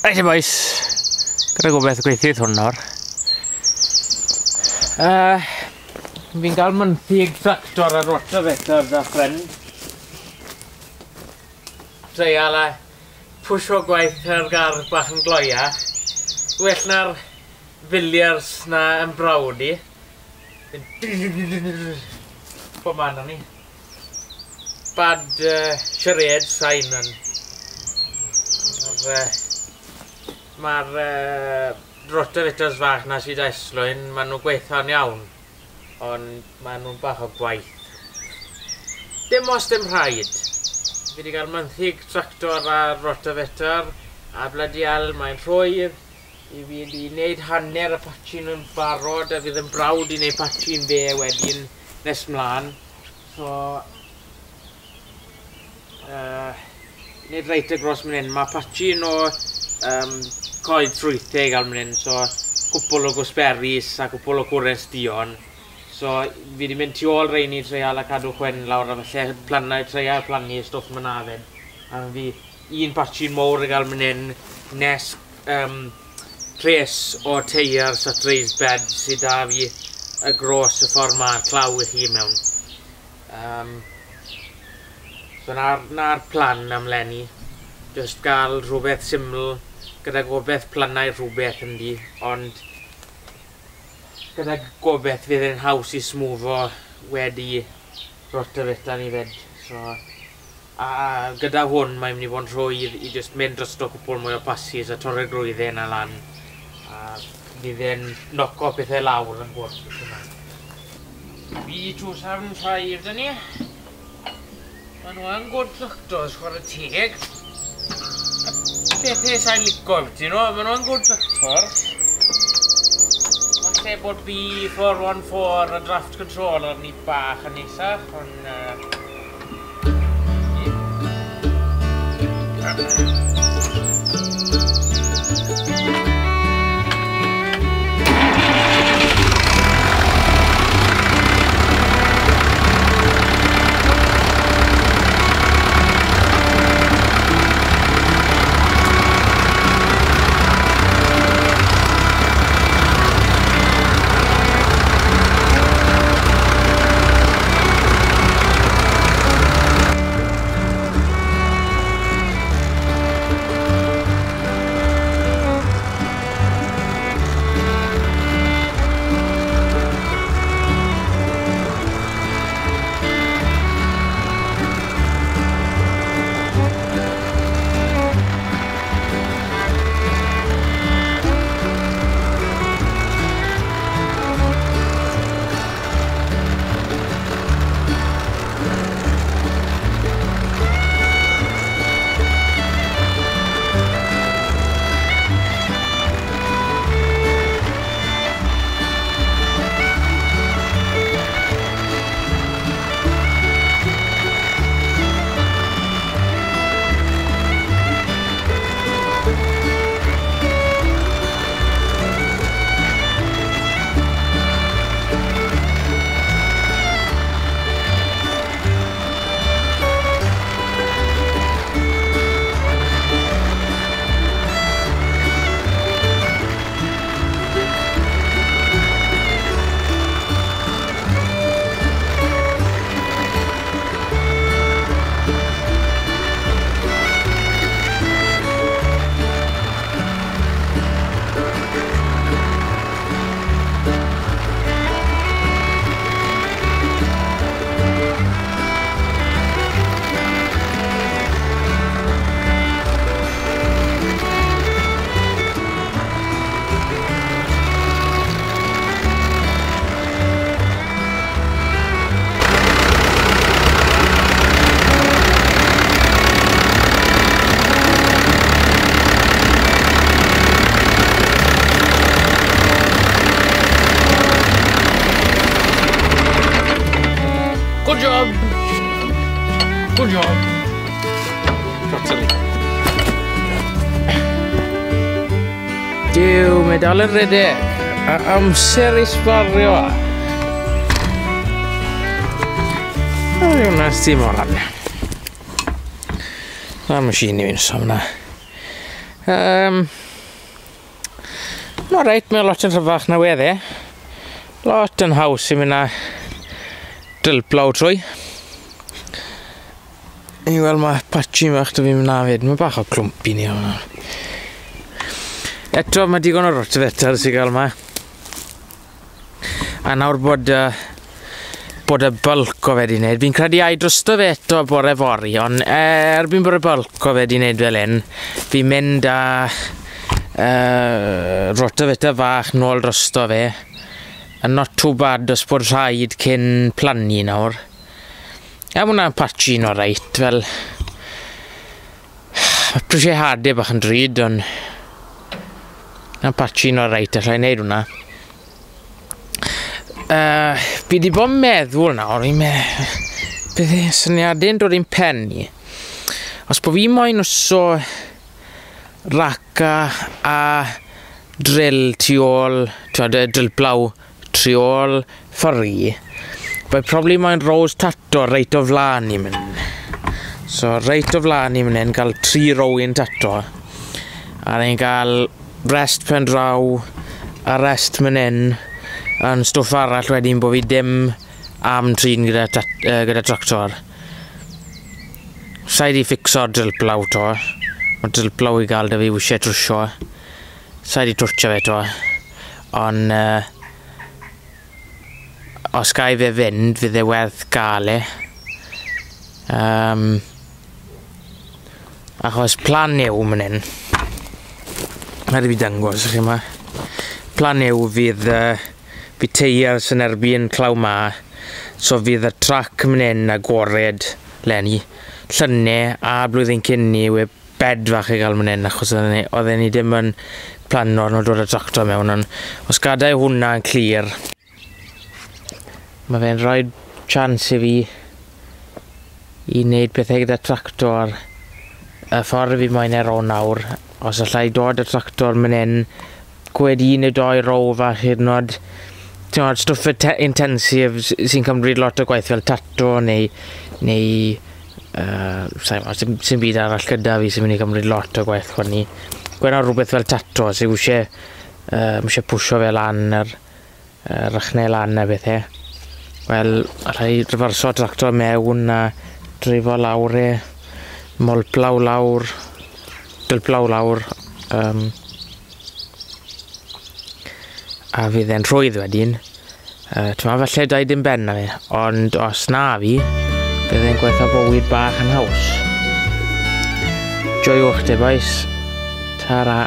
Right boys, gyda gobeith gweithio hwn nawr. Fi'n cael mynthig tractor a rotorvator da ffrind. Treial a push o gwaith ar gardd bach yn gloiach. Well na'r filiers na yn brawd i. Pob man o'n i. Bad siared sain yn. Mae'r rotorvators fach na sydd eslwyn, maen nhw'n gweithio'n iawn, ond maen nhw'n bach o gwaith. Dim os dim rhaid. Fi wedi cael mynthig tractor a rotorvator, a bladial mae'n rhwydd i fi wedi wneud hanner y patchin yn barod, a fydd yn brawd i wneud patchin fe wedyn nes mlaen. So, wneud reit agros mynd hyn. Mae patchin o coed ffrwythau i gael mynd hyn, so cwpl o gwsberis a cwpl o cwrens dion. So fi wedi mynd tu ôl reini treial a cadw chwen lawr a felly planau treial plannu stwff myna fyd. A fi un patchin mowr i gael mynd hyn nes pres o teiars at raised bed sydd da fi y gros y ffordd ma'r claw i chi mewn. So na'r plan am lenni. Just gael rhywbeth syml gyda gobeith planau rhywbeth yndi, ond gyda gobeith fydd yn haws i smwfo wedi rotorvator ni fyd. So, a gyda hwn mae'n mynd i fod yn rhwydd i just mynd dros cwpl mwy o passes a torri'r grwyddau yna lan. A fydd yn noco pethau lawr yn gwrs. B275 dyn ni. Maen nhw yn good tractors chwarae teg. Pethau sa'n lico beth nhw, maen nhw'n good tractor. Falle bod B414 a draft controller ni bach yn nesaf, ond... Good job. Totally. Duw, mae dal yn redeg. A amser i sbario. Yw na sti molan. Na'r machine i fi'n som na. No reit, mae lot yn rhyfach na wedde. Lot yn haws i mynd â drillblaw trwy. I weld mae patchy fach da fi mynd â fyd. Mae bach o clwmpi ni hwnna. Eto mae digon o rotorvator sy'n gael yma. A nawr bod y bulk o fe di wneud. Fi'n credu ai drosto fe eto bore fori, ond erbyn bod y bulk o fe di wneud fel hyn, fi'n mynd â rotorvator fach nôl drosto fe. And not too bad os bod rhaid cyn plannu nawr. A mae hwnna'n patchy no reit, fel... Mae prisiau hadau bach yn drud, ond... Na'n patchy no reit, allai wneud hwnna. Fi di bod yn meddwl nawr, beth yw syniadau'n dod i'n pen i. Os bod fi moyn wso raca a drill tu ôl, drill blaw tu ôl ffyrri, bydd probably moyn rows tato reit o flan i mynd. So reit o flan i mynd, gael 3 rowyn tato. A ni'n gael rest pen draw, a rest mynd yn stwff arall wedyn bod fi dim am trin gyda tractor. Sa'i di ffixo drill blaw to. Mae drill blaw i gael da fi wysiau trwsio. Sa'i di twtio fe to. Ond os gai fe fynd, fydd e werth gael e. Achos plan yw mynd hyn. Mae fi dangos chi yma. Plan yw fydd teir sy'n erbyn claw ma. So fydd y trac mynd hyn agored lenni. Llynau a blwyddyn cyn ni yw bed fach i gael mynd hyn. Achos oedd ni ddim yn plano nhw dod y tractor mewn. Ond os gadau hwnna yn clir, mae fe'n rhoi chance i fi i wneud pethau gyda tractor y ffordd fi moyn o nawr. Os allai dod y tractor mynd hyn, gwed 1 neu 2 row fach hyd yn oed stwff intensif sy'n cymryd lot o gwaith fel tato neu sy'n byd arall gyda fi sy'n mynd i cymryd lot o gwaith chwni. Gwed o rhywbeth fel tato sy'n eisiau pwysio fe lan rychnau lan a bethau. Wel, allai referso tractor mewn a drifo lawr molplaw lawr, dylplaw lawr, a fydd e'n rhwydd wedyn. Tyma falle dau dim ben na fe, ond os na fi, bydd e'n gweithio bywyd bach yn haws. Joiwch te boys. Tara.